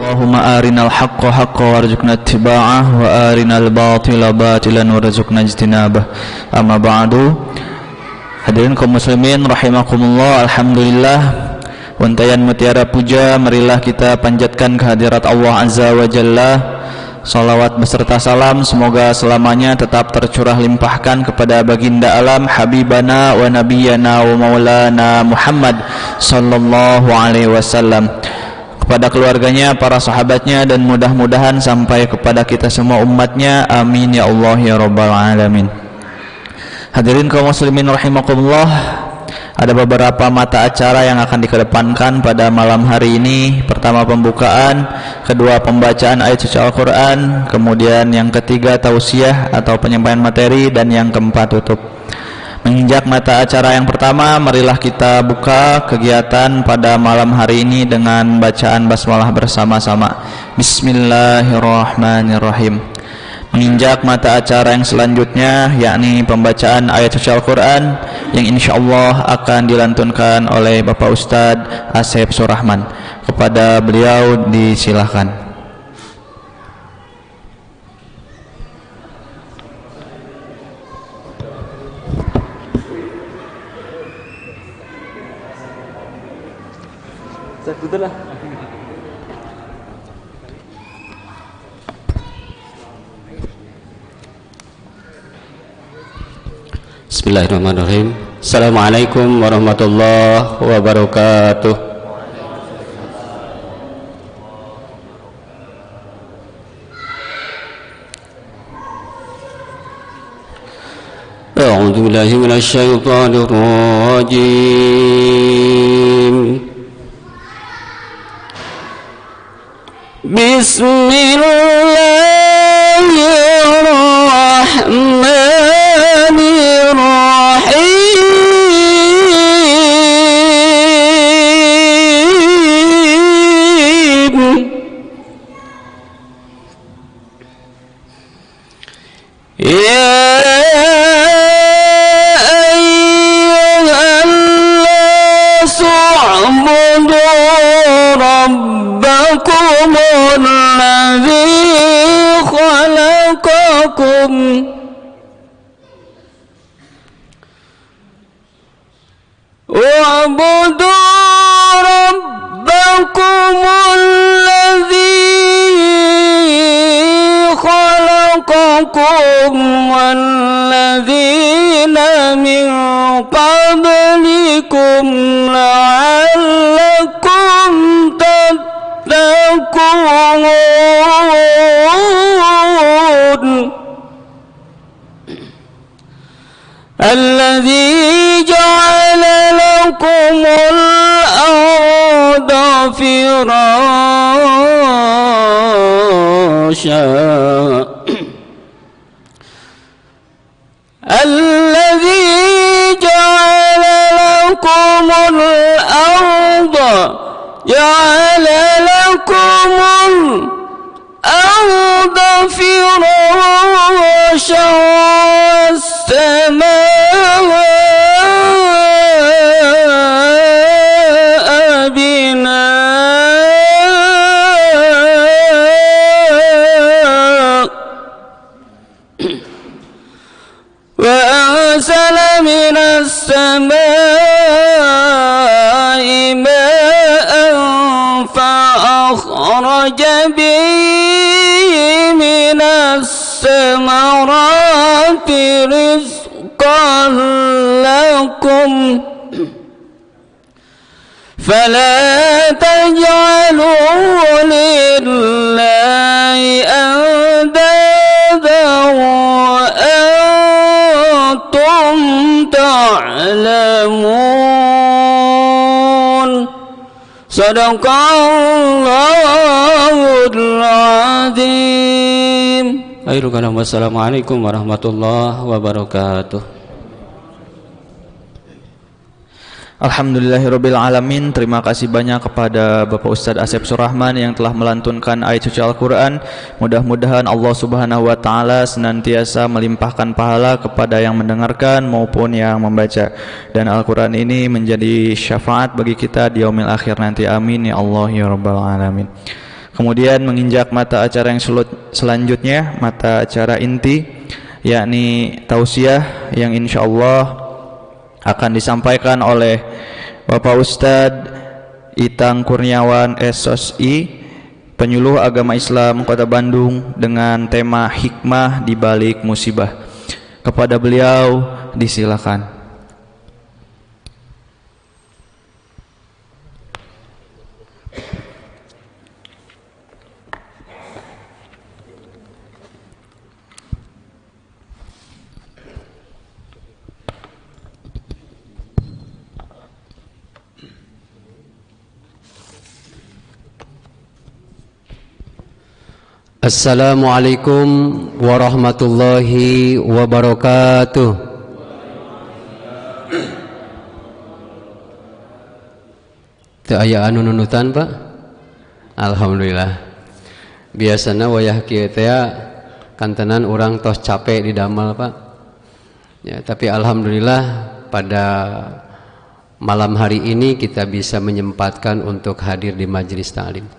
Allahumma arinal haqqa haqqan warzuqna ittiba'ah wa arinal batila batilan warzuqna ijtinabah. Amma ba'du. Hadirin kaum muslimin rahimakumullah, alhamdulillah, untayan mutiara puja marilah kita panjatkan kehadirat Allah Azza wa Jalla. Salawat beserta salam semoga selamanya tetap tercurah limpahkan kepada baginda alam habibana wa nabiyana wa maulana Muhammad sallallahu alaihi wasallam, kepada keluarganya, para sahabatnya, dan mudah-mudahan sampai kepada kita semua umatnya, amin ya Allah ya rabbal alamin. Hadirin kaum muslimin rahimakumullah, ada beberapa mata acara yang akan dikedepankan pada malam hari ini. Pertama pembukaan, kedua pembacaan ayat suci Al-Quran, kemudian yang ketiga tausiah atau penyampaian materi, dan yang keempat tutup. Menginjak mata acara yang pertama, marilah kita buka kegiatan pada malam hari ini dengan bacaan basmalah bersama-sama. Bismillahirrahmanirrahim. Menginjak mata acara yang selanjutnya, yakni pembacaan ayat suci Al-Quran yang insyaallah akan dilantunkan oleh Bapak Ustadz Asep Surahman. Kepada beliau disilahkan. Bismillahirrahmanirrahim. Assalamualaikum warahmatullahi wabarakatuh. A'udzu billahi minasy syaithanir rajim. Bismillahirrahmanirrahim. Ya ayyuhan nasu u'budu rabbakumul ladzi khalaqakum wa'budu rabbakumul ladzi khalaqakum walladzina min qablikum la'allakum tattaqun. Alladzi ja'ala lakumul arda firasha Alladzi ja'ala lakumul arda firasha was-samaa'a binaa'a wa anzala minas samaa'i maa'an fa akhraja bihi minas samarati rizqan lakum fala taj'alu lillahi andadan wa antum ta'lamun. Sadaqallahul azim. Assalamualaikum warahmatullahi wabarakatuh. Alhamdulillahirabbil alamin. Terima kasih banyak kepada Bapak Ustadz Asep Surahman yang telah melantunkan ayat suci Al-Qur'an. Mudah-mudahan Allah Subhanahu wa taala senantiasa melimpahkan pahala kepada yang mendengarkan maupun yang membaca, dan Al-Qur'an ini menjadi syafaat bagi kita di yaumil akhir nanti. Amin ya Allah ya rabbal alamin. Kemudian menginjak mata acara yang selanjutnya, mata acara inti, yakni tausiah yang insyaallah akan disampaikan oleh Bapak Ustadz Itang Kurniawan SOSI, penyuluh agama Islam Kota Bandung, dengan tema hikmah di balik musibah. Kepada beliau disilakan. Assalamualaikum warahmatullahi wabarakatuh. Teu aya anu nunutan, Pak? Alhamdulillah. Biasana wayah kieu teh kantenan urang tos capek di damel, Pak. Ya, tapi alhamdulillah pada malam hari ini kita bisa menyempatkan untuk hadir di majelis ta'lim.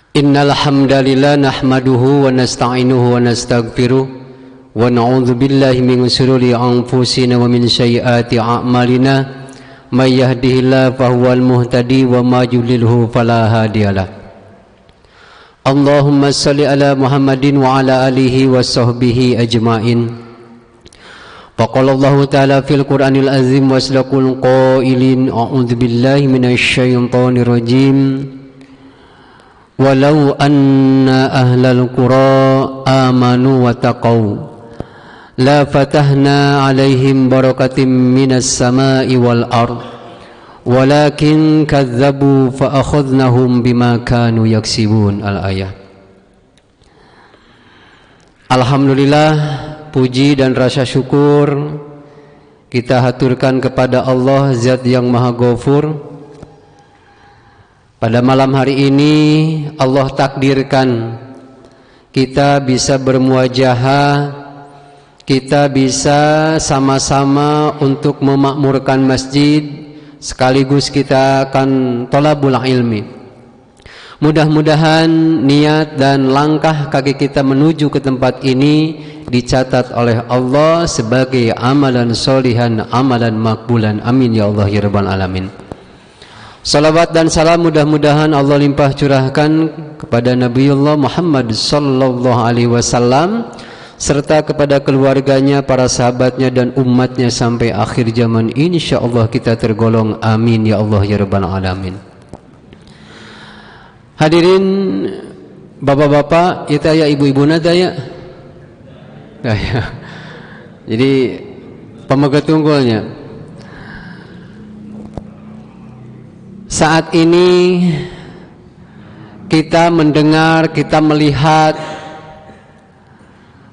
Innal hamdalillah nahmaduhu wa nasta'inuhu wa nastaghfiruh wa na'udzu billahi min shururi anfusina wa min sayyiati a'malina may yahdihillahu fahuwal muhtadi wa may yudlilhu fala hadiyalah. Allahumma shalli ala Muhammadin wa ala alihi wa sahbihi ajmain. Faqala Allah ta'ala fil Qur'anil azim waslaqul qailin a'udzu billahi minasy syaithanir rajim. Walau anna ahlal qura amanu wa taqaw la fatahna alaihim barakatim minas samai wal ard walakin kadzabu fa akhadnahum bima kanu yaksibun. Al-ayat. Alhamdulillah, puji dan rasa syukur kita haturkan kepada Allah Zat yang Maha Ghafur. Pada malam hari ini Allah takdirkan kita bisa bermuajahah, kita bisa sama-sama untuk memakmurkan masjid, sekaligus kita akan thalabul ilmi. Mudah-mudahan niat dan langkah kaki kita menuju ke tempat ini dicatat oleh Allah sebagai amalan solihan, amalan makbulan. Amin ya Allah ya rabbal alamin. Salawat dan salam mudah-mudahan Allah limpah curahkan kepada Nabiullah Muhammad sallallahu alaihi wasallam serta kepada keluarganya, para sahabatnya dan umatnya sampai akhir zaman. Insyaallah kita tergolong. Amin ya Allah ya rabbal alamin. Hadirin bapak-bapak, kita ya ibu-ibu nada ya. Jadi pemegat tunggulnya. Saat ini kita mendengar, kita melihat,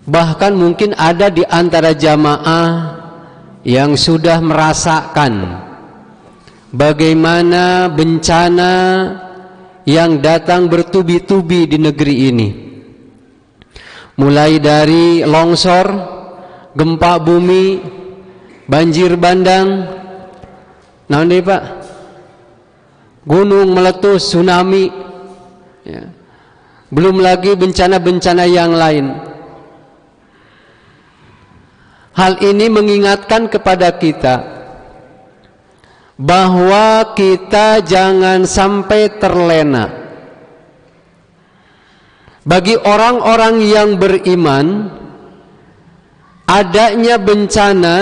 bahkan mungkin ada di antara jamaah yang sudah merasakan bagaimana bencana yang datang bertubi-tubi di negeri ini. Mulai dari longsor, gempa bumi, banjir bandang, naon deui Pak? Gunung meletus, tsunami, ya. Belum lagi bencana-bencana yang lain. Hal ini mengingatkan kepada kita bahwa kita jangan sampai terlena. Bagi orang-orang yang beriman, adanya bencana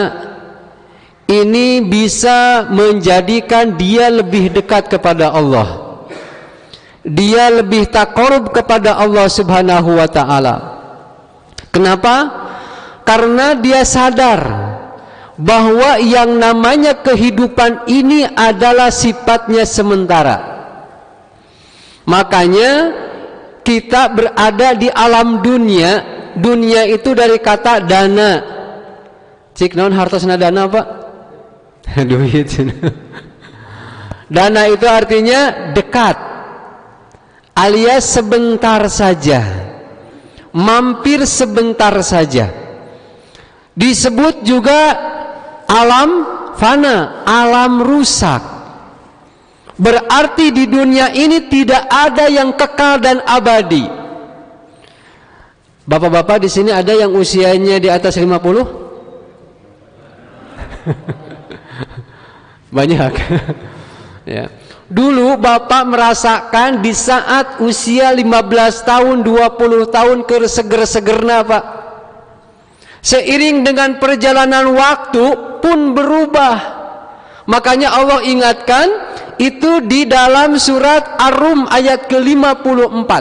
ini bisa menjadikan dia lebih dekat kepada Allah. Dia lebih taqarrub kepada Allah Subhanahu wa taala. Kenapa? Karena dia sadar bahwa yang namanya kehidupan ini adalah sifatnya sementara. Makanya kita berada di alam dunia. Dunia itu dari kata dana. Cik naon hartosna dana, Pak? Duit. Dana itu artinya dekat, alias sebentar saja, mampir sebentar saja. Disebut juga alam fana, alam rusak. Berarti di dunia ini tidak ada yang kekal dan abadi. Bapak-bapak di sini ada yang usianya di atas 50? Banyak. Ya. Dulu bapak merasakan di saat usia 15 tahun, 20 tahun seger-segerna pak. Seiring dengan perjalanan waktu pun berubah. Makanya Allah ingatkan itu di dalam surat Ar-Rum ayat ke-54.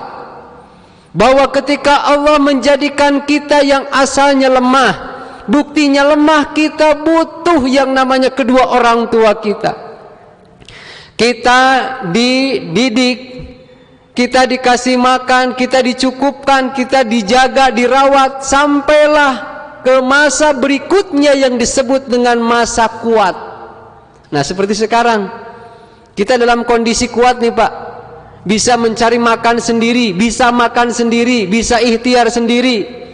Bahwa ketika Allah menjadikan kita yang asalnya lemah, buktinya lemah, kita butuh yang namanya kedua orang tua kita. Kita dididik, kita dikasih makan, kita dicukupkan, kita dijaga, dirawat, sampailah ke masa berikutnya yang disebut dengan masa kuat. Nah seperti sekarang kita dalam kondisi kuat nih pak, bisa mencari makan sendiri, bisa makan sendiri, bisa ikhtiar sendiri.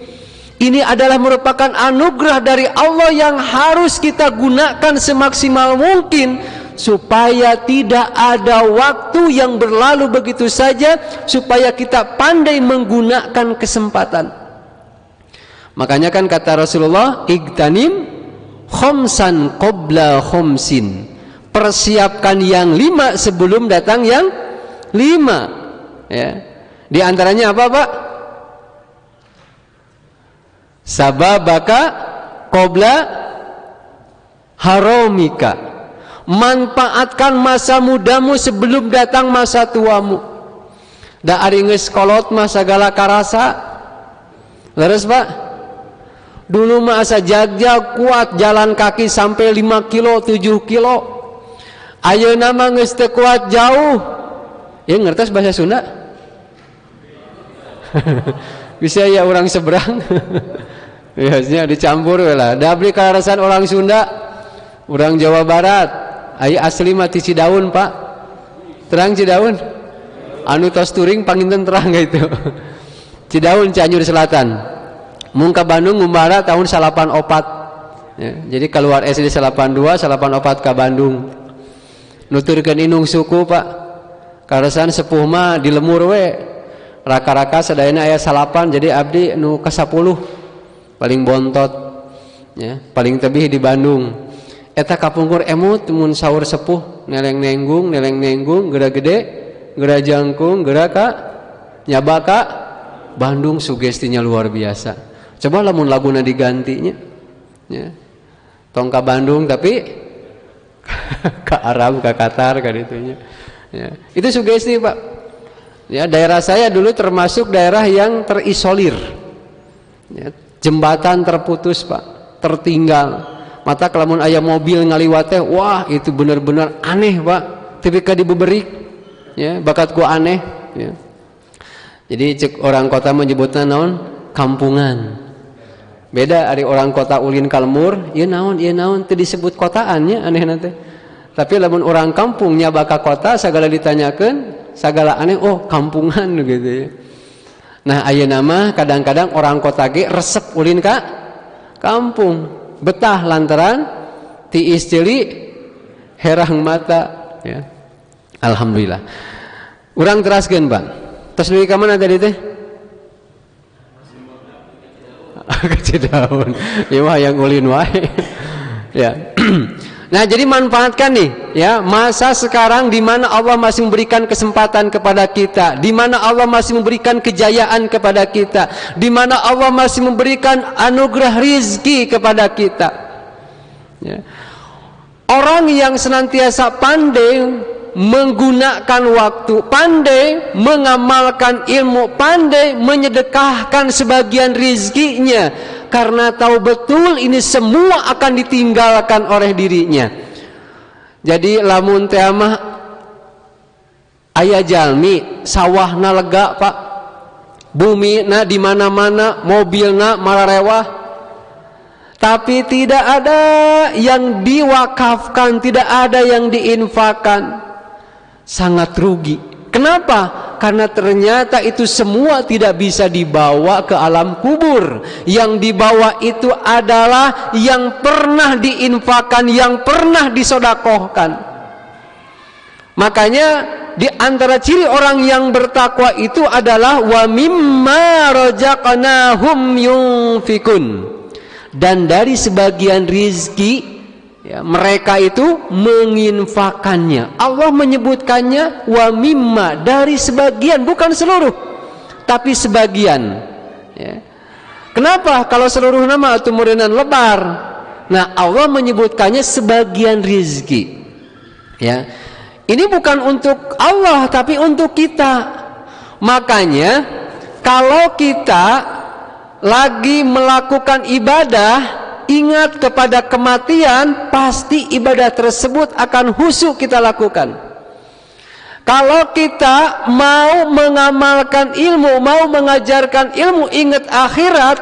Ini adalah merupakan anugerah dari Allah yang harus kita gunakan semaksimal mungkin, supaya tidak ada waktu yang berlalu begitu saja, supaya kita pandai menggunakan kesempatan. Makanya kan kata Rasulullah, igtanim khomsan qabla khomsin, persiapkan yang 5 sebelum datang yang 5. Ya. Di antaranya apa pak? Sababaka qabla haramika, manfaatkan masa mudamu sebelum datang masa tuamu. Da ari geus kolot mah sagala karasa. Leres pak? Dulu mah asa jagjag kuat jalan kaki sampai 5 kilo 7 kilo. Ayeuna mah geus teu kuat jauh. Ya ngertos bahasa Sunda? Bisa ya orang seberang. Biasanya dicampur lah. Da abdi karasan orang Sunda, orang Jawa Barat. Ai asli mah ti Cidaun pak. Terang Cidaun. Anu tos touring panginten terang gitu. Cidaun Cianjur Selatan. Mung ka Bandung ngumbara tahun 84. Ya, jadi keluar SD 82, 84 ka Bandung. Nuturkeun indung suku pak. Karasan sepuh mah di lemur we. Raka-raka sadayana aya 8, jadi abdi nu ka 10. Paling bontot. Ya, paling tebih di Bandung. Eta kapungkur emut mun saur sepuh neleng-nenggung, geura gede, geura jangkung, geura ka nyaba ka Bandung, sugestinya luar biasa. Coba lamun laguna digantinya. Ya. Tong ka Bandung tapi ka Arab, ka Qatar ka ditunya. Ya. Itu sugesti, Pak. Ya, daerah saya dulu termasuk daerah yang terisolir. Ya, jembatan terputus, Pak, tertinggal. Mata kelamun aya mobil ngaliwat teh, wah itu benar-benar aneh pak. Tapi ka dibeberik, ya bakatku aneh. Ya. Jadi cek orang kota menyebutnya naon kampungan. Beda dari orang kota ulin kalmur, iya naon teu disebut kotaannya aneh nanti. Tapi lamun orang kampungnya baka kota, segala ditanyakan, segala aneh, oh kampungan gitu ya. Nah ayeuna mah kadang-kadang orang kota ge resep ulin ka kampung. Betah lantaran tiis celi herang mata ya. Alhamdulillah. Urang teraskeun Pak. Tos dugi ka mana tadi teh? Ke Cidaun. Ieu mah yang ulin wae. Ya. Nah, jadi manfaatkan nih ya masa sekarang di mana Allah masih memberikan kesempatan kepada kita, di mana Allah masih memberikan kejayaan kepada kita, di mana Allah masih memberikan anugerah rizki kepada kita. Ya. Orang yang senantiasa pandai menggunakan waktu, pandai mengamalkan ilmu, pandai menyedekahkan sebagian rizkinya, karena tahu betul ini semua akan ditinggalkan oleh dirinya. Jadi lamun teh mah aya jalmi sawahna lega Pak, bumi na di mana-mana, mobilna mararewah, tapi tidak ada yang diwakafkan, tidak ada yang diinfakkan, sangat rugi. Kenapa? Karena ternyata itu semua tidak bisa dibawa ke alam kubur. Yang dibawa itu adalah yang pernah diinfakkan, yang pernah disodakohkan. Makanya di antara ciri orang yang bertakwa itu adalah wa mimma razaqnahum yunfikun. Dan dari sebagian rizki ya, mereka itu menginfakannya. Allah menyebutkannya wa mimma, dari sebagian, bukan seluruh, tapi sebagian ya. Kenapa? Kalau seluruh nama atau murinan lebar. Nah, Allah menyebutkannya sebagian rizki ya. Ini bukan untuk Allah, tapi untuk kita. Makanya kalau kita lagi melakukan ibadah, ingat kepada kematian, pasti ibadah tersebut akan khusyuk kita lakukan. Kalau kita mau mengamalkan ilmu, mau mengajarkan ilmu, ingat akhirat,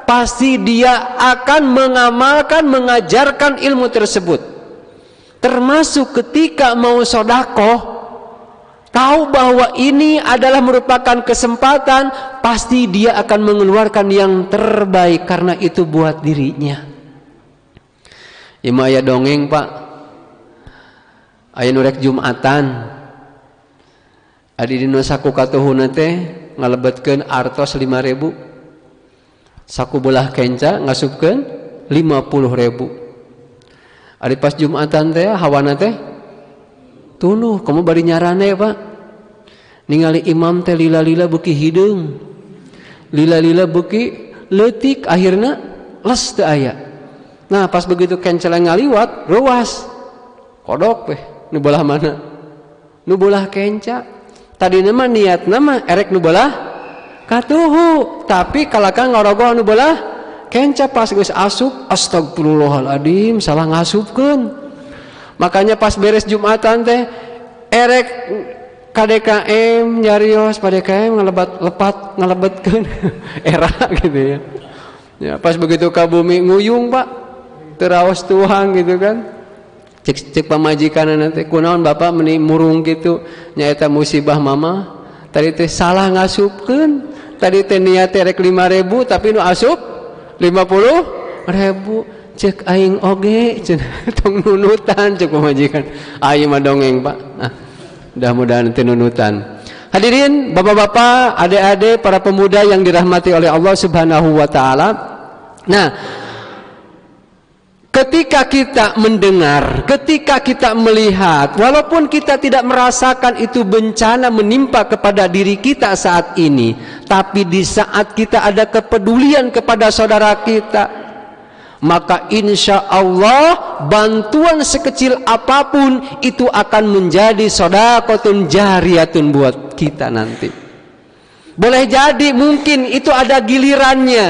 pasti dia akan mengamalkan, mengajarkan ilmu tersebut. Termasuk ketika mau sedekah, tahu bahwa ini adalah merupakan kesempatan, pasti dia akan mengeluarkan yang terbaik karena itu buat dirinya. Ima aya dongeng Pak, aya nu rek Jumatan, adi dina saku katuhuna teh ngalebetkeun artos 5.000, saku belah kenca ngasupkeun 50.000. Adi pas Jumatan teh hawana teh tunuh, kamu bari nyarane Pak, ningali imam teh lila-lila beuki hideung, lila-lila beuki leutik, akhirna les teu aya. Nah pas begitu kenceleng ngaliwat, ruas kodok weh, nu belah mana? Nu belah kenca. Tadina mah niatna mah erek nu belah katuhu, tapi kalaka ngorogoh nu belah kenca. Pas geus asup, astagfirullahaladzim, salah ngasupkeun. Makanya pas beres Jumatan teh erek KDKM nyarios pada KM ngelebetkeun era gitu ya. Ya pas begitu ka bumi nguyung Pak, teraos tuang gitu kan. Cek pamajikanana teh kunaon Bapak meuni murung gitu, nyaeta musibah mama. Tadi teh salah ngasupkeun. Tadi teh niat rek 5.000 tapi nu asup 50.000. Cek aing oge cenah tong nunutan cek pamajikan. Aing mah dongeng Pak. Nah, mudah-mudahan teu nunutan. Hadirin bapak-bapak, adik-adik, para pemuda yang dirahmati oleh Allah Subhanahu wa taala. Nah, ketika kita mendengar, ketika kita melihat, walaupun kita tidak merasakan itu bencana menimpa kepada diri kita saat ini, tapi di saat kita ada kepedulian kepada saudara kita, maka insya Allah bantuan sekecil apapun itu akan menjadi shadaqatun jariyatun buat kita nanti. Boleh jadi mungkin itu ada gilirannya,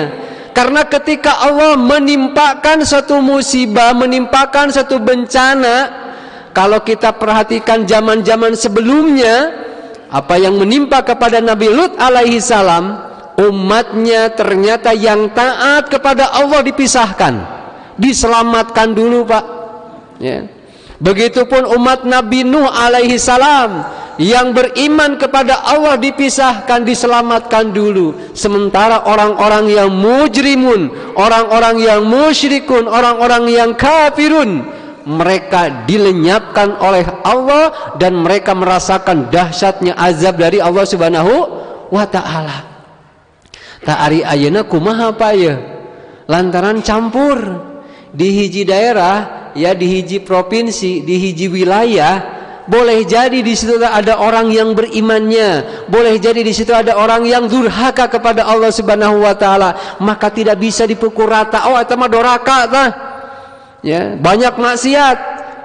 karena ketika Allah menimpakan satu musibah, menimpakan satu bencana, kalau kita perhatikan zaman-zaman sebelumnya, apa yang menimpa kepada Nabi Lut alaihi salam, umatnya ternyata yang taat kepada Allah dipisahkan, diselamatkan dulu Pak ya. Begitupun umat Nabi Nuh alaihi salam yang beriman kepada Allah dipisahkan, diselamatkan dulu. Sementara orang-orang yang mujrimun, orang-orang yang musyrikun, orang-orang yang kafirun, mereka dilenyapkan oleh Allah dan mereka merasakan dahsyatnya azab dari Allah Subhanahu wa ta'ala. Tak ari ayeuna kumaha Pak ya? Lantaran campur di hiji daerah ya, di hiji provinsi, di hiji wilayah, boleh jadi di situ ada orang yang berimannya, boleh jadi di situ ada orang yang durhaka kepada Allah Subhanahu wa taala, maka tidak bisa dipukul rata. Oh eta mah doraka tah. Ya, banyak maksiat.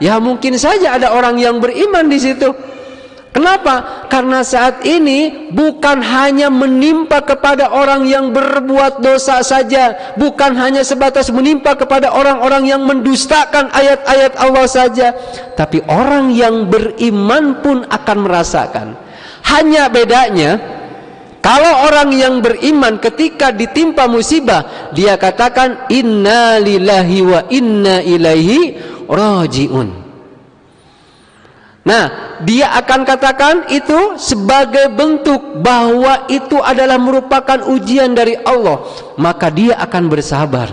Ya mungkin saja ada orang yang beriman di situ. Kenapa? Karena saat ini bukan hanya menimpa kepada orang yang berbuat dosa saja, bukan hanya sebatas menimpa kepada orang-orang yang mendustakan ayat-ayat Allah saja, tapi orang yang beriman pun akan merasakan. Hanya bedanya Kalau orang yang beriman ketika ditimpa musibah, dia katakan inna lillahi wa inna ilaihi rajiun. Nah, dia akan katakan itu sebagai bentuk bahwa itu adalah merupakan ujian dari Allah, maka dia akan bersabar.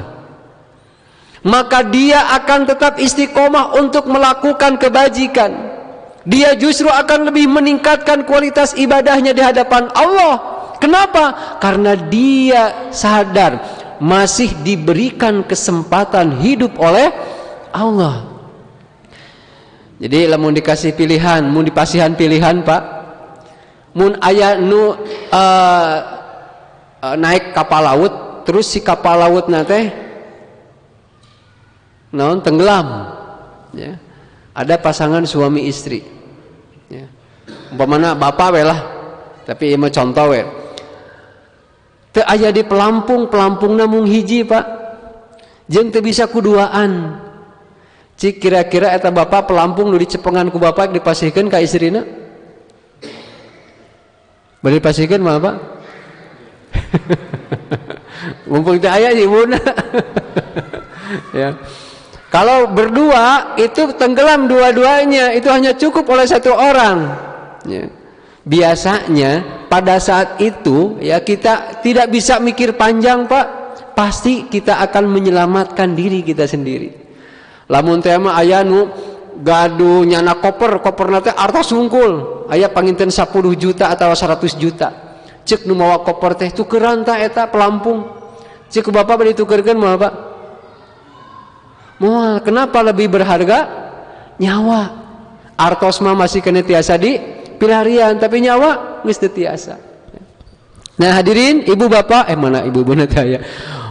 Maka dia akan tetap istiqomah untuk melakukan kebajikan. Dia justru akan lebih meningkatkan kualitas ibadahnya di hadapan Allah. Kenapa? Karena dia sadar masih diberikan kesempatan hidup oleh Allah. Jadi lamun dikasih pilihan, mun dipasihan pilihan Pak, mun aya nu naik kapal laut, terus si kapal laut nate naon tenggelam, ya. Ada pasangan suami istri, ya. Umpamana bapak we lah, tapi ieu mah contoh we. Teu aya di pelampung namung hiji Pak, jeung teu bisa kuduaan. Cik kira-kira eta bapak pelampung nu dicepengan ku bapak dipasihkeun ka istrina? Bari dipasihkeun mah Pak? Mumpung teu aya ibuna. Ya. Kalau berdua itu tenggelam dua-duanya, itu hanya cukup oleh satu orang. Ya. Biasanya pada saat itu ya kita tidak bisa mikir panjang Pak, pasti kita akan menyelamatkan diri kita sendiri. Lamun teh mah aya nu gaduh nyana koper teh artos sungkul, aya panginten 10 juta atau 100 juta. Cek nu mawa koper teh tukeran tah eta pelampung. Cek bapak bari tukerkeun moal Pak? Moal, kenapa lebih berharga? Nyawa. Artos mah masih kena tiasa di pilarian, tapi nyawa geus teu tiasa. Nah hadirin, ibu bapak, mana ibu beuna teh aya.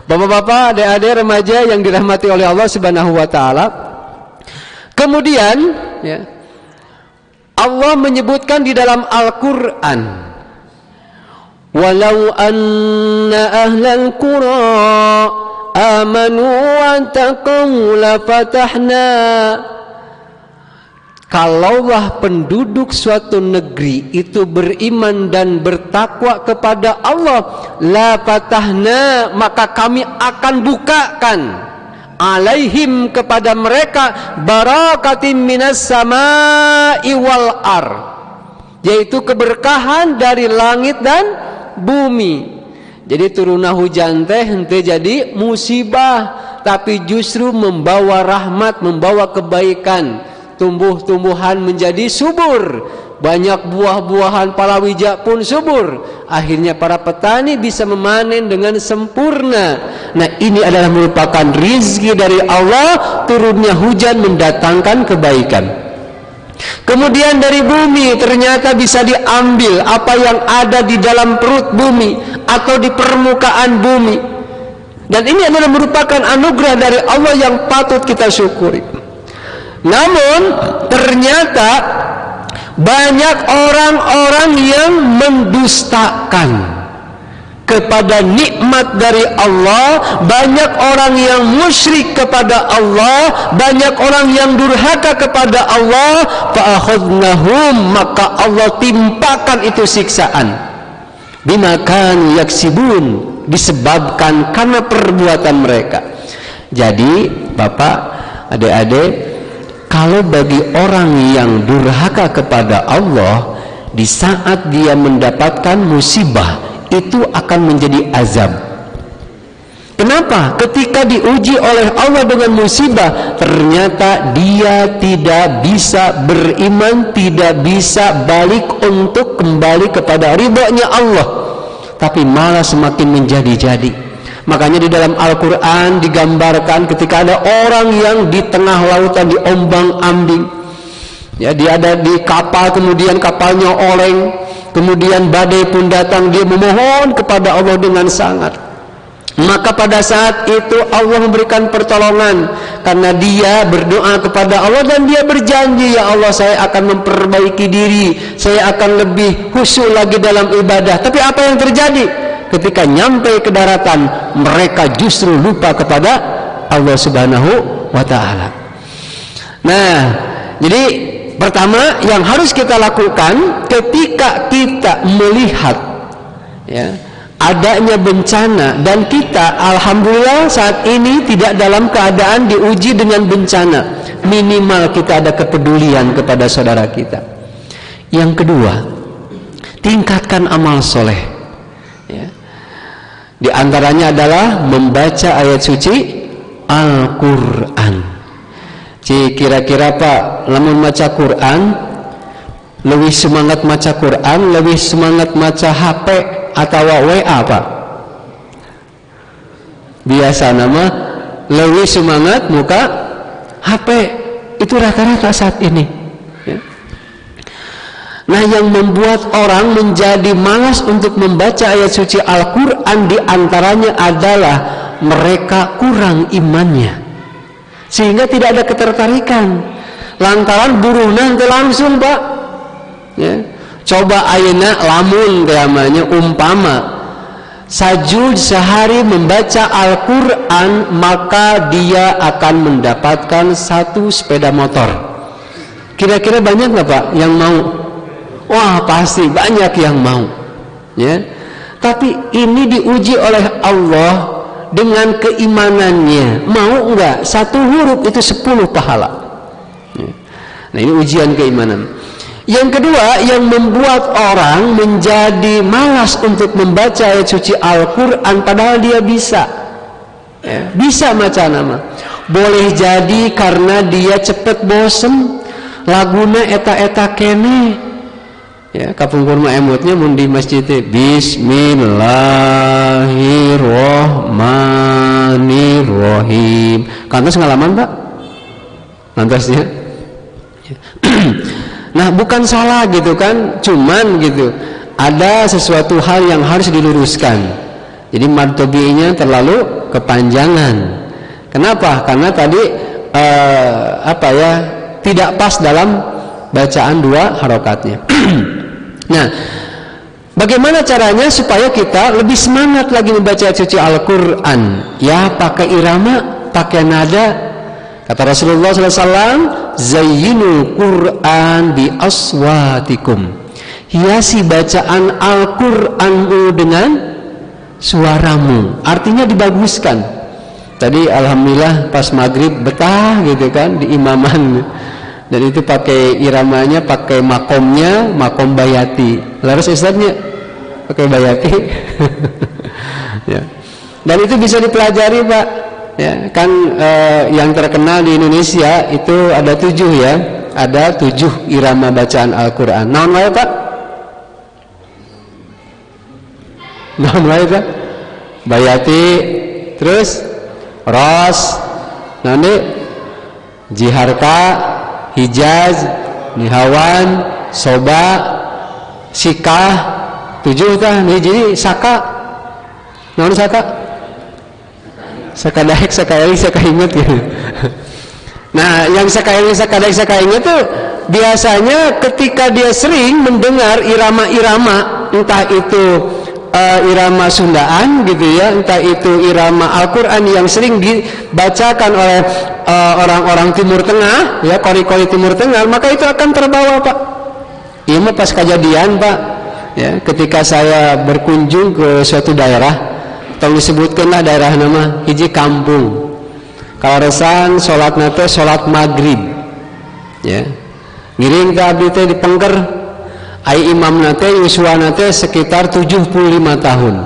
Bapak-bapak, adik-adik remaja yang dirahmati oleh Allah Subhanahu wa taala. Kemudian, ya, Allah menyebutkan di dalam Al-Qur'an, "Walau anna ahlal qura amanu wa taqaw la fatahna." Kalaulah penduduk suatu negeri itu beriman dan bertakwa kepada Allah, la fatahna, maka kami akan bukakan alaihim kepada mereka barakatim minas samai wal ar, yaitu keberkahan dari langit dan bumi. Jadi turunah hujan teh henteu jadi musibah, tapi justru membawa rahmat, membawa kebaikan. Tumbuh-tumbuhan menjadi subur, banyak buah-buahan palawija pun subur. Akhirnya para petani bisa memanen dengan sempurna. Nah, ini adalah merupakan rizki dari Allah, turunnya hujan mendatangkan kebaikan. Kemudian dari bumi ternyata bisa diambil apa yang ada di dalam perut bumi atau di permukaan bumi. Dan ini adalah merupakan anugerah dari Allah yang patut kita syukuri. Namun ternyata banyak orang-orang yang mendustakan kepada nikmat dari Allah, banyak orang yang musyrik kepada Allah, banyak orang yang durhaka kepada Allah. Fa'akhadnahum, maka Allah timpakan itu siksaan. Bima kanu yaksibun, disebabkan karena perbuatan mereka. Jadi Bapak, adik-adik, kalau bagi orang yang durhaka kepada Allah, di saat dia mendapatkan musibah, itu akan menjadi azab. Kenapa? Ketika diuji oleh Allah dengan musibah, ternyata dia tidak bisa beriman, tidak bisa balik untuk kembali kepada ridhonya Allah, tapi malah semakin menjadi-jadi. Makanya di dalam Al-Quran digambarkan ketika ada orang yang di tengah lautan diombang-ambing, ya, dia ada di kapal, kemudian kapalnya oleng, kemudian badai pun datang, dia memohon kepada Allah dengan sangat. Maka pada saat itu Allah memberikan pertolongan karena dia berdoa kepada Allah dan dia berjanji, ya Allah, saya akan memperbaiki diri, saya akan lebih khusyuk lagi dalam ibadah. Tapi apa yang terjadi? Ketika nyampe ke daratan, mereka justru lupa kepada Allah Subhanahu wa ta'ala. Nah, jadi pertama yang harus kita lakukan ketika kita melihat ya, adanya bencana, dan kita alhamdulillah saat ini tidak dalam keadaan diuji dengan bencana. Minimal kita ada kepedulian kepada saudara kita. Yang kedua, tingkatkan amal soleh, ya. Di antaranya adalah membaca ayat suci Al-Quran. Kira-kira Pak, lamun maca Quran lebih semangat maca Quran, lebih semangat maca HP atau WA Pak? Biasa nama lebih semangat muka HP. Itu rata-rata saat ini, ya. Nah, yang membuat orang menjadi malas untuk membaca ayat suci Al-Quran diantaranya adalah mereka kurang imannya, sehingga tidak ada ketertarikan. Lantaran buruh nanti langsung Pak, ya. Coba ayeuna lamun namanya umpama sajud sehari membaca Al-Quran, maka dia akan mendapatkan 1 sepeda motor. Kira-kira banyak nggak Pak yang mau? Wah, pasti banyak yang mau, ya. Tapi ini diuji oleh Allah dengan keimanannya. Mau enggak? 1 huruf itu 10 pahala, ya. Nah, ini ujian keimanan. Yang kedua, yang membuat orang menjadi malas untuk membaca ayat suci Al-Quran padahal dia bisa, ya, bisa baca nama. Boleh jadi karena dia cepet bosen laguna eta-eta kene, ya. Kapungkur mah emotnya mun di masjid Bismillahirrahmanirrahim. Kantos ngalaman Pak? Kantos ya. Nah, bukan salah gitu kan, cuman gitu ada sesuatu hal yang harus diluruskan. Jadi mad tabi'inya terlalu kepanjangan. Kenapa? Karena tadi tidak pas dalam bacaan 2 harokatnya. Nah, bagaimana caranya supaya kita lebih semangat lagi membaca suci Al-Quran? Ya, pakai irama, pakai nada. Kata Rasulullah SAW, zayyinul Quran bi aswatikum. Hiasi bacaan Al-Quranmu dengan suaramu. Artinya dibaguskan. Tadi alhamdulillah pas maghrib betah gitu kan di imaman. Dan itu pakai iramanya, pakai makomnya, makom bayati. Laras ustadznya pakai bayati. Ya. Dan itu bisa dipelajari Pak. Ya, kan yang terkenal di Indonesia itu ada 7 ya. Ada 7 irama bacaan Al-Quran. Naon wae Pak? Naon wae Pak? Bayati, terus Ros, nanti Jiharka, Hijaz, Nihawan, Soba, Sikah, 7 tah. Nih jadi Saka. Naon Saka? Sakadaik, sakaeli, sakainget gitu. Nah, yang sakaeli, sakadaik, sakainget itu biasanya ketika dia sering mendengar irama-irama, entah itu irama Sundaan gitu ya, entah itu irama Al-Quran yang sering dibacakan oleh orang-orang Timur Tengah, ya, kori-kori Timur Tengah, maka itu akan terbawa Pak. Iya mah pas kejadian Pak, ya, ketika saya berkunjung ke suatu daerah, tolong disebutkanlah daerah nama hiji kampung. Kalaresan sholat nate sholat maghrib, ya, ngiring ke abdi teh di Pengker. Ai imam nate yuswa nate sekitar 75 tahun.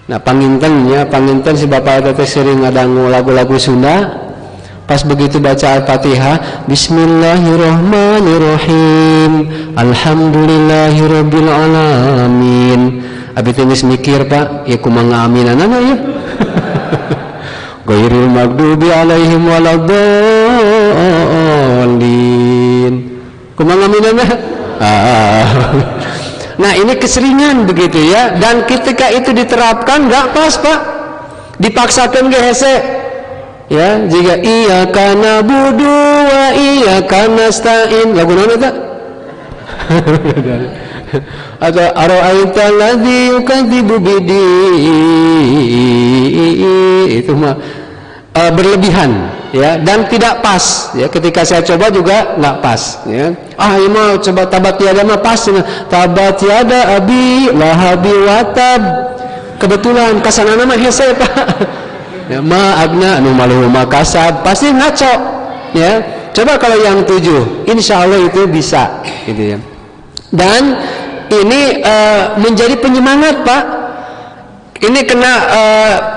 Nah, panginten si bapak teh sering ngadangu lagu-lagu Sunda. Pas begitu baca Al-Fatihah, Bismillahirrahmanirrahim, Alhamdulillahirabbil alamin. Abi tenis mikir Pak, ya kumaha ngaminanana ya. Ghairil maghdubi alaihim waladdallin. Kumaha ngaminanana? Nah, ini keseringan begitu ya, dan ketika itu diterapkan enggak pas Pak. Dipaksakan ge hese. Ya, jika iyyaka na'budu wa iyyaka nasta'in. Lagu naon eta? Atau ara'aital ladzi yukadzibu bidi, itu mah berlebihan, ya, dan tidak pas ya. Ketika saya coba juga nggak pas ya. Ini mau coba tabat yada mah pas, tabat yada abi lahabi watab, kebetulan kasana nama hese Pak ya, ma agna anu maluhu makasab, pasti ngaco ya. Coba kalau yang 7, insya Allah itu bisa gitu ya. Dan ini menjadi penyemangat Pak. Ini kena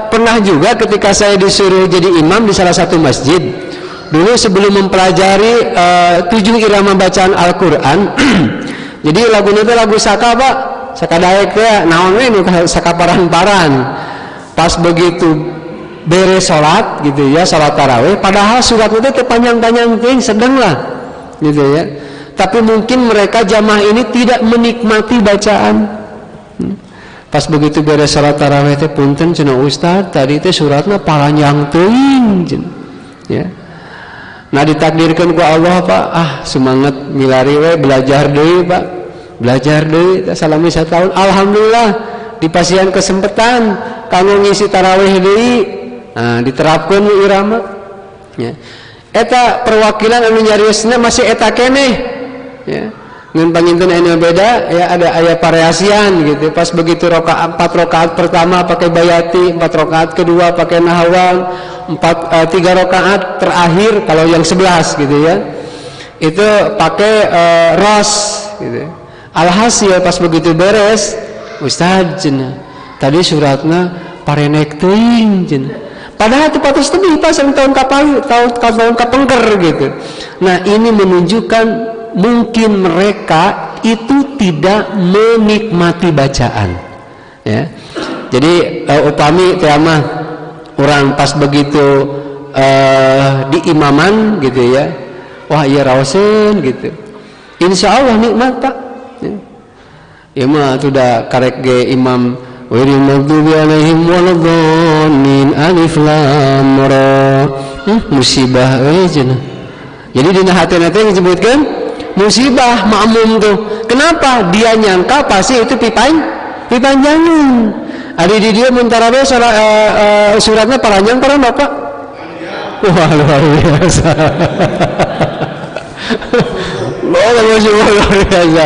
pernah juga ketika saya disuruh jadi imam di salah satu masjid. Dulu sebelum mempelajari 7 irama bacaan Al-Quran. Jadi lagunya itu lagu saka Pak, saka daek ya, naonnya ini saka paran-paran. Pas begitu beres sholat gitu ya, sholat tarawih, padahal surat itu panjang-panjang sedang lah gitu ya. Tapi mungkin mereka jamaah ini tidak menikmati bacaan. Pas begitu beres salat tarawih teh punten cenah ustaz, tadi teh suratna panjang teuing ya. Nah ditakdirkan ku Allah Pak, semangat milari we belajar deui Pak. Belajar deui salami satahun, alhamdulillah dipasihan kesempatan kanggo ngisi tarawih deui. Nah diterapkeun irama ya. Eta perwakilan anu nyariosna masih eta keneh ya. Ngan panginten anu beda ya, ada aya variasian gitu. Pas begitu 4 rakaat pertama pakai bayati, 4 rakaat kedua pakai nahwan, 3 rakaat terakhir kalau yang 11 gitu ya, itu pakai ros gitu. Alhasil pas begitu beres, Ustaz cenah, tadi suratna parenek teuing cenah. Padahal itu patus tebih pas tahun kapengker gitu. Nah ini menunjukkan mungkin mereka itu tidak menikmati bacaan ya. Jadi upami tema orang pas begitu di imaman gitu ya, wah iya rawasen gitu, insya Allah nikmat Pak ya mah sudah karek ge imam wiril maghdubi alaihim waladhdallin alif lam ra musibah cenah. Jadi dina hatena teh disebutkan musibah makmum tuh. Kenapa? Dia nyangka pasti itu pipanjangan. Adi di dia mentarawe suratnya panjang para Bapak. Wah luar biasa. Luar biasa.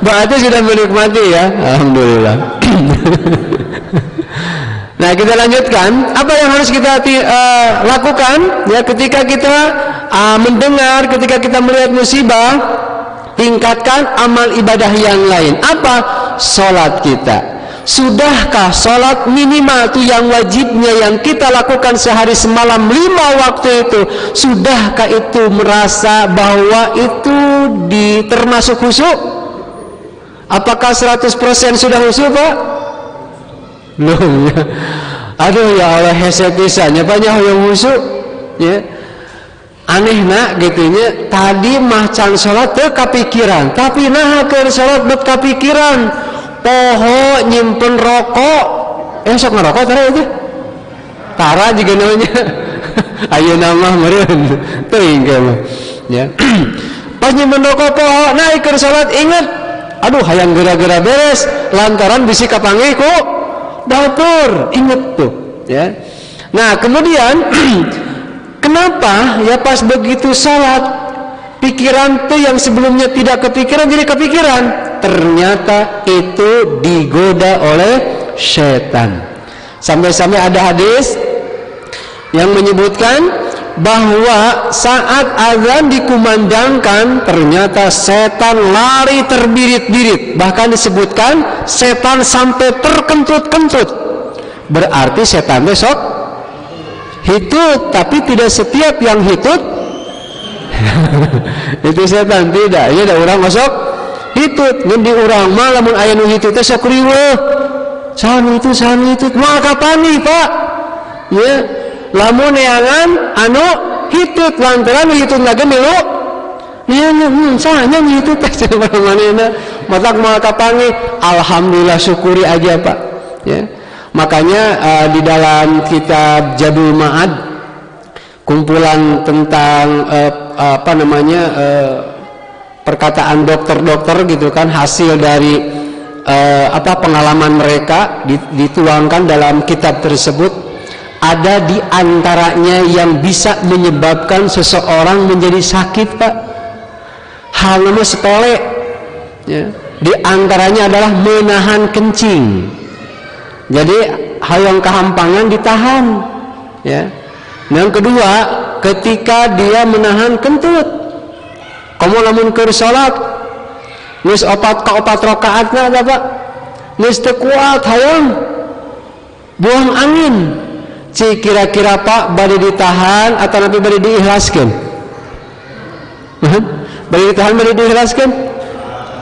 Berarti sudah menikmati ya. Alhamdulillah. Nah kita lanjutkan. Apa yang harus kita lakukan ya ketika kita mendengar, ketika kita melihat musibah? Tingkatkan amal ibadah yang lain. Apa? Salat kita. Sudahkah salat minimal itu yang wajibnya yang kita lakukan sehari semalam 5 waktu itu? Sudahkah itu merasa bahwa itu termasuk khusyuk? Apakah 100% sudah khusyuk Pak? Belum ya. Aduh ya Allah hese pisannya banyak yang khusyuk ya. Aneh nak gitunya, tadi mah can salat teu kapikiran, tapi nah keur salat bet kapikiran poho nyimpen rokok, sok ngerokok tara itu tara juga namanya ayeuna mah meureun teuing mah ya. Pas nyimpen rokok poho naik keur salat inget, aduh hayang geura-geura beres lantaran bisi kapanggih ku batur, inget tuh ya. Nah kemudian kenapa ya pas begitu sholat pikiran tuh yang sebelumnya tidak kepikiran jadi kepikiran? Ternyata itu digoda oleh setan. Sampai-sampai ada hadis yang menyebutkan bahwa saat azan dikumandangkan ternyata setan lari terbirit-birit. Bahkan disebutkan setan sampai terkentut-kentut. Berarti setan besok hitut, tapi tidak setiap yang hitut itu setan, tidak. Ya ada orang masuk hitut, ngendi orang malah mun aya nu hitut teh sok riweuh. Sahan itu maka pani Pak. Ya, lamun neangan anu hitut lantaran hitut lagi milu. Neangan sahanya hitut teh manehna matak maka pani. Alhamdulillah syukuri aja Pak. Ya. Makanya di dalam kitab Jadul Ma'ad kumpulan tentang perkataan dokter-dokter gitu kan, hasil dari pengalaman mereka dituangkan dalam kitab tersebut. Ada di antaranya yang bisa menyebabkan seseorang menjadi sakit, Pak. Hal nama sepele, ya. Di antaranya adalah menahan kencing. Jadi hayang kahampangan ditahan, ya. Yang kedua, ketika dia menahan kentut. Kamu lamun keur salat geus 4 rakaatna ada, Pak. Geus teu kuat hayang buang angin. Cik kira-kira Pak bade ditahan atau nabi bade diikhlaskeun? Bade ditahan bade diikhlaskeun?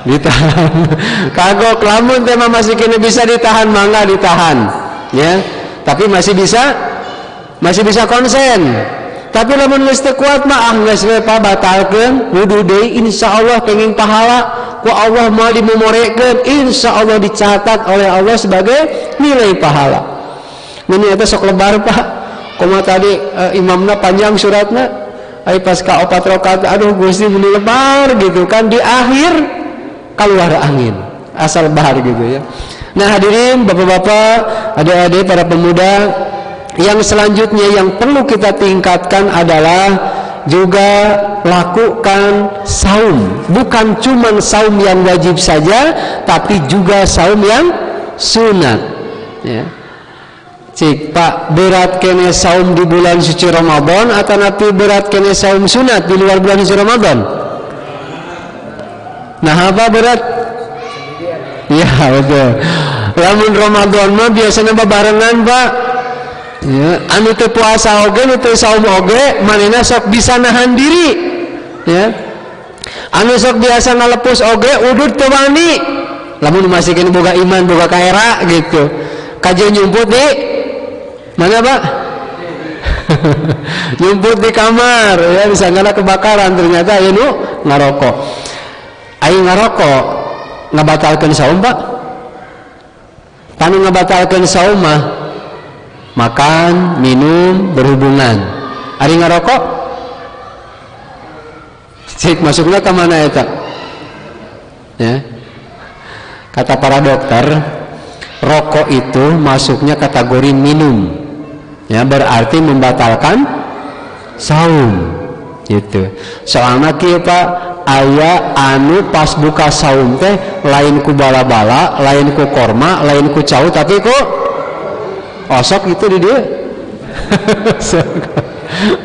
Ditahan. Kagok lamun teh masih kena bisa ditahan mangga ditahan, ya. Tapi masih bisa konsen. Tapi lamun geus teu kuat mah geus we Pak batalkeun wudu deui, insyaallah kenging pahala ku Allah moal dimumorekeun, insyaallah dicatat oleh Allah sebagai nilai pahala. Ini eta sok lebar, Pak. Koma tadi imamna panjang suratna, ai pas ka 4 rakaat aduh Gusti meni lebar gitu kan, di akhir keluar angin asal bahar gitu, ya. Nah hadirin bapak-bapak, adik-adik, para pemuda, yang selanjutnya yang perlu kita tingkatkan adalah juga lakukan saum. Bukan cuma saum yang wajib saja, tapi juga saum yang sunat, ya. Cik Pak, berat kene saum di bulan suci Ramadan atau napi berat kene saum sunat di luar bulan suci Ramadan? Nah apa berat? Ya betul. Lamun Ramadan mah biasanya barengan, Pak. Ya, anu teu puasa oge, anu teu saum oge, manehna sok bisa nahan diri. Ya. Anu sok biasa ngalepus oge, udud teu wani. Lamun masih kene boga iman, boga kaera gitu. Kajian nyumput di mana, Pak? Nyumput di kamar, ya, bisa ngana kebakaran, ternyata ya nu ngarokok. Aing ngarokok ngabatalkeun saum, Pak? Panu ngabatalkeun saum mah makan, minum, berhubungan. Ari ngarokok? Cik masukna ka mana eta? Ya. Kata para dokter, rokok itu masuknya kategori minum. Ya, berarti membatalkan saum gitu. Soalnya kieu Pak, aya anu pas buka saum teh lain ku bala-bala, lain ku korma, lain ku cau, tapi ku osok itu di dia.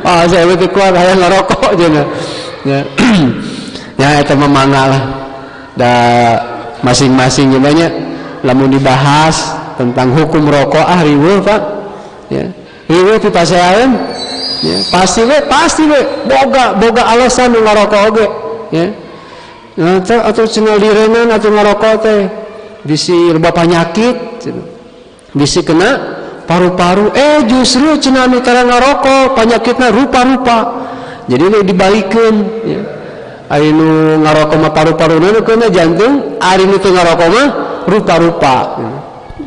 Saya itu kuat aya ngerokok cenah. Ya. Ya eta memangga lah. Da masing-masing banyak lamun dibahas tentang hukum rokok riweuh, Pak. Ya. Riweuh ti paseaeun, ya, pasti we boga alasan ngarokok oge, ya. Nah, atau cenah direnan atau ngarokok teh bisi loba penyakit, bisi kena paru-paru, justru cenah anu tara ngarokok penyakitna rupa-rupa. Jadi ini dibalikeun, ya. Ari nu ngarokok mah paru-paruna nu kena jantung, ari nu teu ngarokok mah rupa-rupa.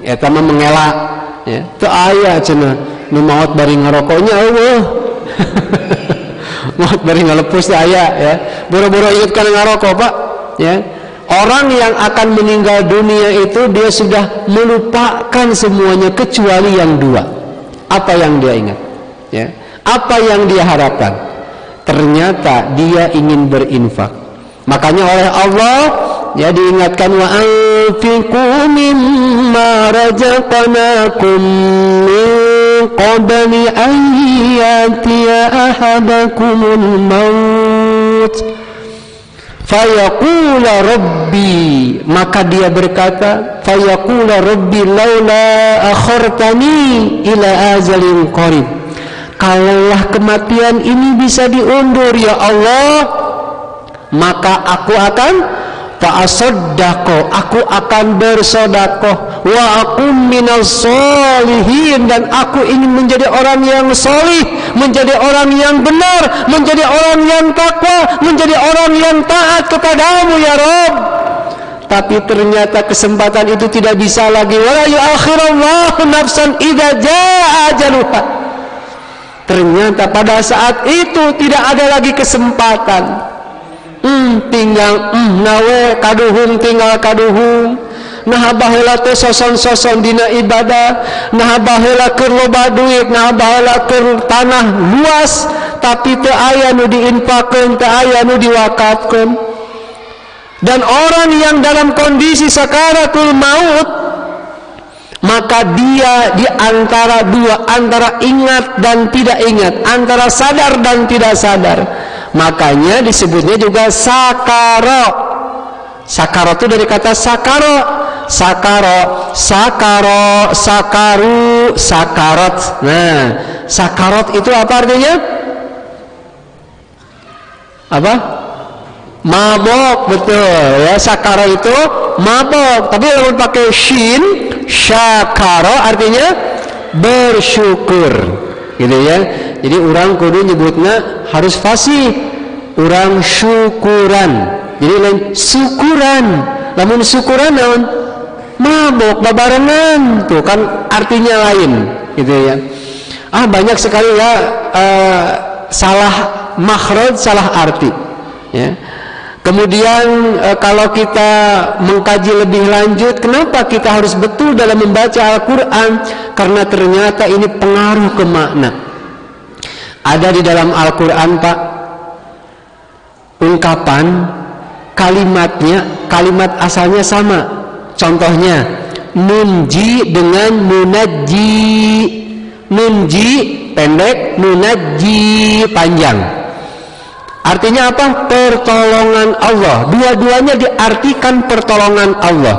Eta mah mengelak, ya. Teu aya cenah nu maot bari ngarokoknya eueuh. Maot bari ngalepus teh aya, ya. Boro-boro inget kana ngarokok, Pak, ya. Orang yang akan meninggal dunia itu dia sudah melupakan semuanya kecuali yang dua. Apa yang dia ingat? Ya. Apa yang dia harapkan? Ternyata dia ingin berinfak. Makanya oleh Allah ya diingatkan, wa anfiqu mimma razaqnakum min qabli an yatiya ahadakumul maut fayaqula rabbi, maka dia berkata fayaqula rabbi laula akhartani ila ajalin qarib, kalaulah kematian ini bisa diundur ya Allah, maka aku akan fa'asaddaqo, aku akan bersedekah, wa aku minas sholihin, dan aku ingin menjadi orang yang solih, menjadi orang yang benar, menjadi orang yang takwa, menjadi orang yang taat kepadamu ya Rabb. Tapi ternyata kesempatan itu tidak bisa lagi. Wala yu'akhirullahu nafsan idza jaa ajaluha. Ternyata pada saat itu tidak ada lagi kesempatan. Tinggal nawe kaduhung, tinggal kaduhung. nah baheula teh soson-soson dina ibadah, nah baheula keur loba duit, nah baheula keur tanah luas, tapi teu aya nu diinfakkeun, teu aya nu diwakafkeun. Dan orang yang dalam kondisi sakaratul maut, maka dia di antara dua, antara ingat dan tidak ingat, antara sadar dan tidak sadar. Makanya disebutnya juga sakaro. Sakaro itu dari kata sakaro. Sakaro, sakaro, sakaru, sakarot. Nah, sakarot itu apa artinya? Apa? Mabok, betul ya. Sakaro itu mabok, tapi kalau pakai shin, syakaro artinya bersyukur, gitu ya. Jadi orang kudu nyebutnya harus fasih, orang syukuran. Jadi lain syukuran, namun syukuran naon mabok babarengan, tuh kan artinya lain, gitu ya. Banyak sekali ya salah makhraj, salah arti, ya. Kemudian kalau kita mengkaji lebih lanjut, kenapa kita harus betul dalam membaca Al-Quran? Karena ternyata ini pengaruh ke makna. Ada di dalam Al-Quran, Pak, ungkapan kalimatnya, kalimat asalnya sama. Contohnya nunji dengan munajji. Nunji pendek, munajji panjang. Artinya apa? Pertolongan Allah. Dua-duanya diartikan pertolongan Allah.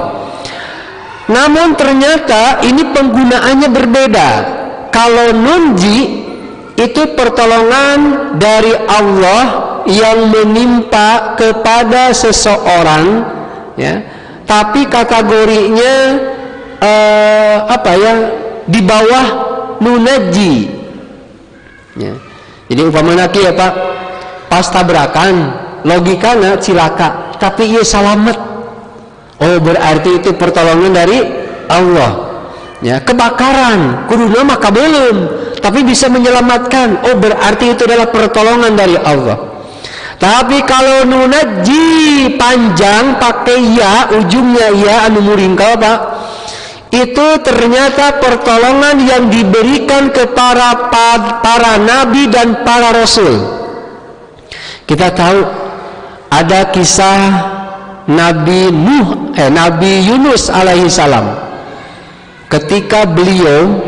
Namun ternyata ini penggunaannya berbeda. Kalau nunji itu pertolongan dari Allah yang menimpa kepada seseorang, ya. Tapi kategorinya di bawah nunaji, ya. Jadi umpamanya ya Pak, pas tabrakan logikanya cilaka, tapi ia selamat. Oh, berarti itu pertolongan dari Allah. Ya, kebakaran kuduna maka belum, tapi bisa menyelamatkan. Oh, berarti itu adalah pertolongan dari Allah. Tapi kalau nunaji panjang pakai ya, ujungnya ya anu muringkal Pak, itu ternyata pertolongan yang diberikan kepada para nabi dan para rasul. Kita tahu ada kisah Nabi Yunus alaihi salam. Ketika beliau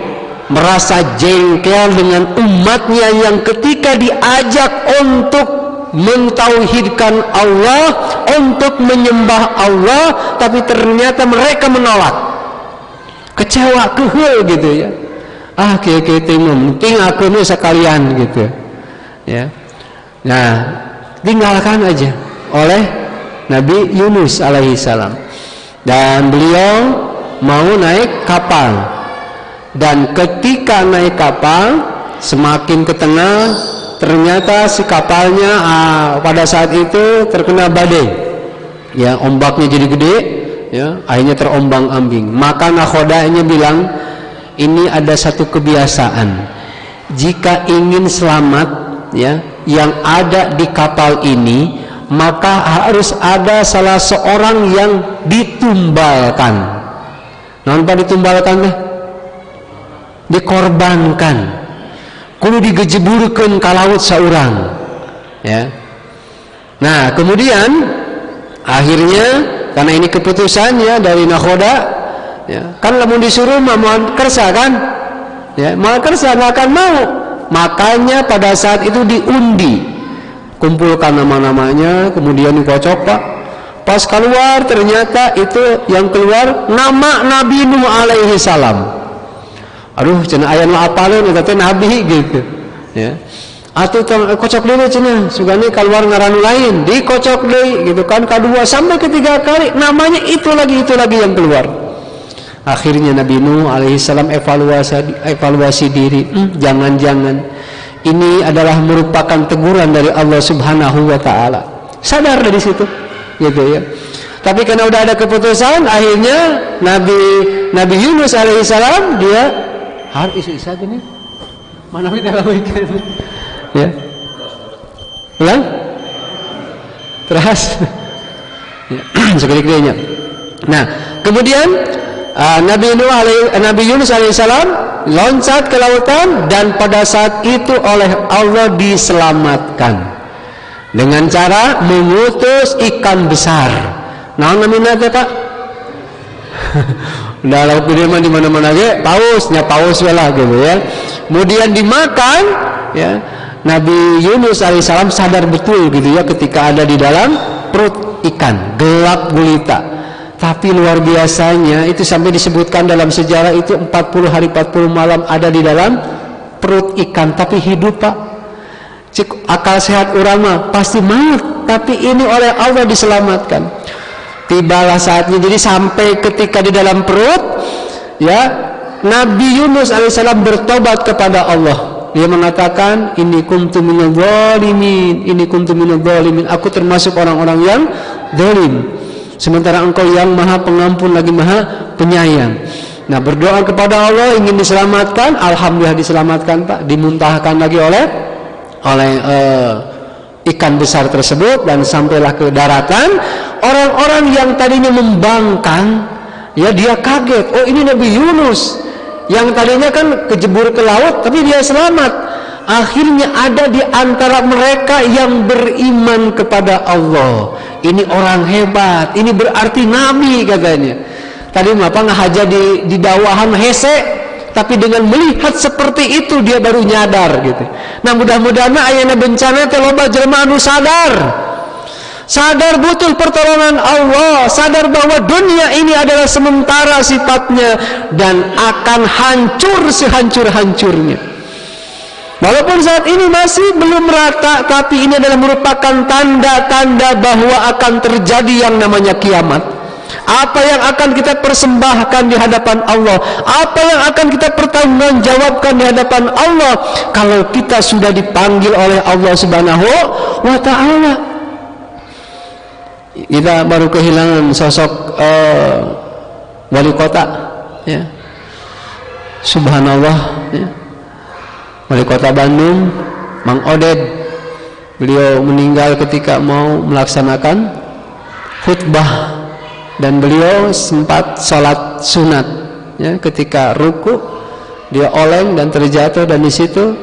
merasa jengkel dengan umatnya yang ketika diajak untuk mentauhidkan Allah, untuk menyembah Allah, tapi ternyata mereka menolak. Kecewa kehul gitu ya. Kieu-kieu teh penting aku nu sekalian gitu. Ya. Nah, tinggalkan aja oleh Nabi Yunus alaihi salam. Dan beliau mau naik kapal. Dan ketika naik kapal, semakin ke tengah, ternyata si kapalnya pada saat itu terkena badai. Ya, ombaknya jadi gede, ya, akhirnya terombang-ambing. Maka nakhodanya bilang, ini ada satu kebiasaan. Jika ingin selamat, ya, yang ada di kapal ini, maka harus ada salah seorang yang ditumbalkan. Napa ditumbalkan teh? Dikorbankan. Kudu digejeburkeun ka laut saurang. Ya. Nah, kemudian akhirnya karena ini keputusannya dari nakhoda, ya, kan lamun disuruh mau kersa kan? Ya, mau kersa nggak akan mau. Makanya pada saat itu diundi, kumpulkan nama-namanya, kemudian dikocok Pak. Pas keluar ternyata itu yang keluar nama Nabi Nuh alaihi salam. Aduh, cenah aya nu apaleun eta teh nabi gitu, ya. Atuh kocok dulu cenah, sugani keluar ngaran lain, dikocok deui gitu kan, kedua sampai ketiga kali namanya itu lagi yang keluar. Akhirnya Nabi Nuh alaihi salam evaluasi diri, jangan-jangan ini adalah merupakan teguran dari Allah Subhanahu wa taala. Sadar dari situ, gitu ya. Tapi karena udah ada keputusan, akhirnya Nabi Yunus alaihi salam dia harus isu-isu gini. Mana kita lawikeun. Ya. Ulang? Terus. Ya. Sekali-kalinya. Nah, kemudian Nabi Yunus alaihissalam loncat ke lautan, dan pada saat itu oleh Allah diselamatkan dengan cara mengutus ikan besar. Nah, namanya Pak. Udah laut gede mah di mana-mana ge pausnya paus lah gitu ya. Kemudian dimakan ya. Nabi Yunus alaihissalam sadar betul gitu ya ketika ada di dalam perut ikan, gelap gulita. Tapi luar biasanya itu sampai disebutkan dalam sejarah itu 40 hari 40 malam ada di dalam perut ikan, tapi hidup Pak. Cik akal sehat orang mah pasti maut, tapi ini oleh Allah diselamatkan. Tibalah saatnya, jadi sampai ketika di dalam perut ya, Nabi Yunus alaihissalam bertobat kepada Allah. Dia mengatakan, ini kuntu minadh dhalimin, ini kuntu minadh dhalimin, aku termasuk orang-orang yang zalim, sementara engkau yang maha pengampun lagi maha penyayang. Nah, berdoa kepada Allah ingin diselamatkan, alhamdulillah diselamatkan Pak, dimuntahkan lagi oleh ikan besar tersebut, dan sampailah ke daratan. Orang-orang yang tadinya membangkang ya, dia kaget, oh ini Nabi Yunus yang tadinya kan kejebur ke laut tapi dia selamat. Akhirnya ada di antara mereka yang beriman kepada Allah. Ini orang hebat, ini berarti nabi katanya. Tadi apa ngahaja di dawahan hese, tapi dengan melihat seperti itu dia baru nyadar gitu. Nah, mudah-mudahan ayana bencana teh loba jelema anu sadar betul pertolongan Allah, sadar bahwa dunia ini adalah sementara sifatnya dan akan hancur sehancur-hancurnya. Walaupun saat ini masih belum rata, tapi ini adalah merupakan tanda-tanda bahwa akan terjadi yang namanya kiamat. Apa yang akan kita persembahkan di hadapan Allah, apa yang akan kita pertanggungjawabkan di hadapan Allah kalau kita sudah dipanggil oleh Allah Subhanahu wa Ta'ala. Kita baru kehilangan sosok wali kota ya. Subhanallah ya. Wali kota Bandung Mang Oded, beliau meninggal ketika mau melaksanakan khutbah, dan beliau sempat sholat sunat ya, ketika ruku dia oleng dan terjatuh, dan di situ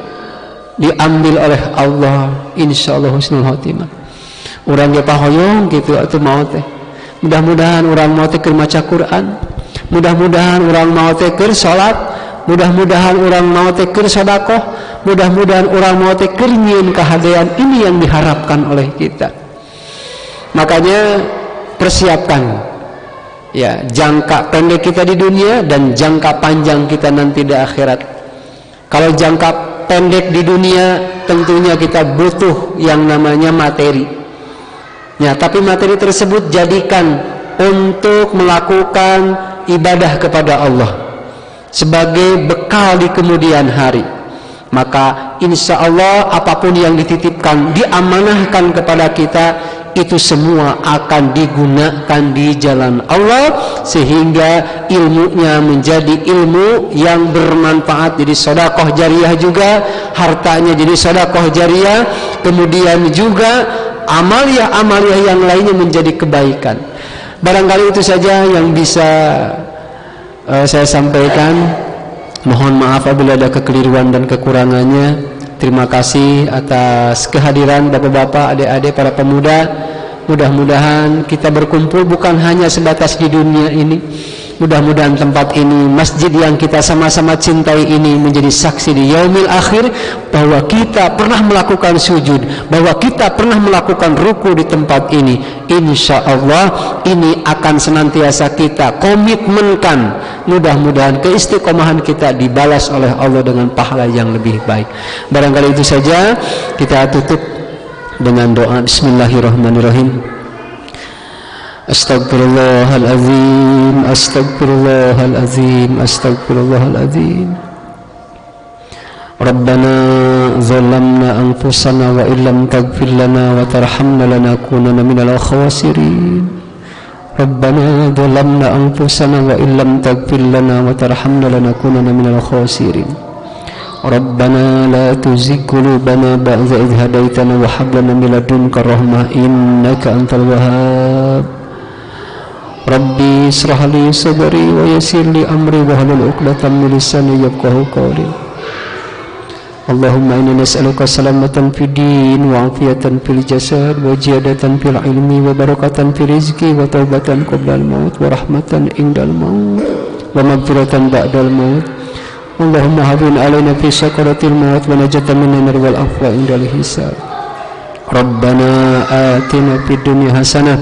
diambil oleh Allah insyaallah husnul khotimah. Urang ge pahoyong gitu atuh maot teh. Mudah-mudahan urang maot teh keur maca Quran, mudah-mudahan urang maot teh keur salat, mudah-mudahan urang maot teh keur sedekah, mudah-mudahan urang maot teh keur nyieun kahadean. Ini yang diharapkan oleh kita. Makanya persiapkan ya jangka pendek kita di dunia dan jangka panjang kita nanti di akhirat. Kalau jangka pendek di dunia tentunya kita butuh yang namanya materi. Ya, tapi materi tersebut jadikan untuk melakukan ibadah kepada Allah sebagai bekal di kemudian hari. Maka insya Allah apapun yang dititipkan, diamanahkan kepada kita, itu semua akan digunakan di jalan Allah sehingga ilmunya menjadi ilmu yang bermanfaat, jadi sedekah jariyah juga, hartanya jadi sedekah jariyah, kemudian juga amalia-amalia yang lainnya menjadi kebaikan. Barangkali itu saja yang bisa saya sampaikan. Mohon maaf apabila ada kekeliruan dan kekurangannya. Terima kasih atas kehadiran bapak-bapak, adik-adik, para pemuda. Mudah-mudahan kita berkumpul bukan hanya sebatas di dunia ini. Mudah-mudahan tempat ini, masjid yang kita sama-sama cintai ini menjadi saksi di yaumil akhir bahwa kita pernah melakukan sujud, bahwa kita pernah melakukan ruku di tempat ini. Insya Allah ini akan senantiasa kita komitmenkan. Mudah-mudahan keistiqomahan kita dibalas oleh Allah dengan pahala yang lebih baik. Barangkali itu saja, kita tutup dengan doa. Bismillahirrahmanirrahim. Astaghfirullahaladzim, astaghfirullahaladzim, astaghfirullahaladzim. Rabbana zalamna anfusana wa illam taghfir lana wa tarhamna lanakunanna minal khasirin. Rabbana zalamna anfusana wa illam taghfir lana wa tarhamna lanakunanna minal khasirin. Rabbana la tuzigh qulubana ba'da idh hadaitana wa hab lana min ladunka rahmah innaka antal wahhab. Rabbi israh li sadri wa yassir li amri wahlul 'uqdatam min lisani yafqahu qawli. Allahumma inna nas'aluka salamatan fid din wa afiyatan fil jasad wa ziyadatan fil ilmi wa barakatan fil rizqi wa taubatan qabla al maut wa rahmatan indal maut wa maghfiratan ba'dal maut. Allahumma hawwin alaina fi sakaratil maut wa najatan minan nar wal afwa indal hisab. Rabbana atina fid dunya hasanah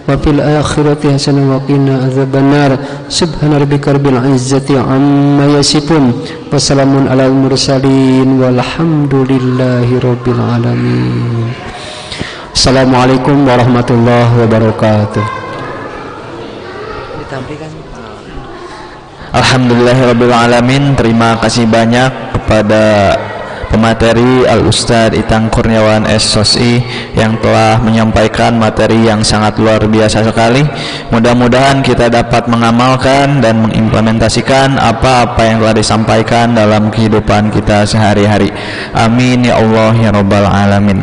wa fil akhirati hasanah wa qina adzabannar. Subhana rabbika rabbil izzati amma yasifun wa salamun alal mursalin walhamdulillahi rabbil alamin. Assalamualaikum warahmatullahi wabarakatuh. Alhamdulillahirabbil alamin. Terima kasih banyak kepada pemateri Al-Ustadz Itang Kurniawan SOSI yang telah menyampaikan materi yang sangat luar biasa sekali. Mudah-mudahan kita dapat mengamalkan dan mengimplementasikan apa-apa yang telah disampaikan dalam kehidupan kita sehari-hari. Amin ya Allah ya Rabbal alamin.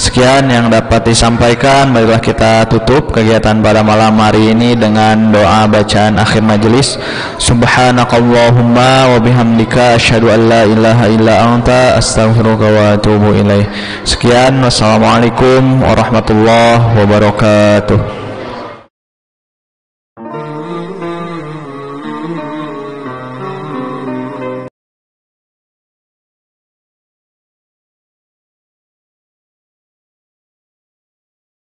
Sekian yang dapat disampaikan. Marilah kita tutup kegiatan pada malam hari ini dengan doa bacaan akhir majelis. Subhanakallahumma wa bihamdika asyhadu an la ilaha illa anta astaghfiruka wa atubu ilaih. Sekian, wassalamualaikum warahmatullahi wabarakatuh.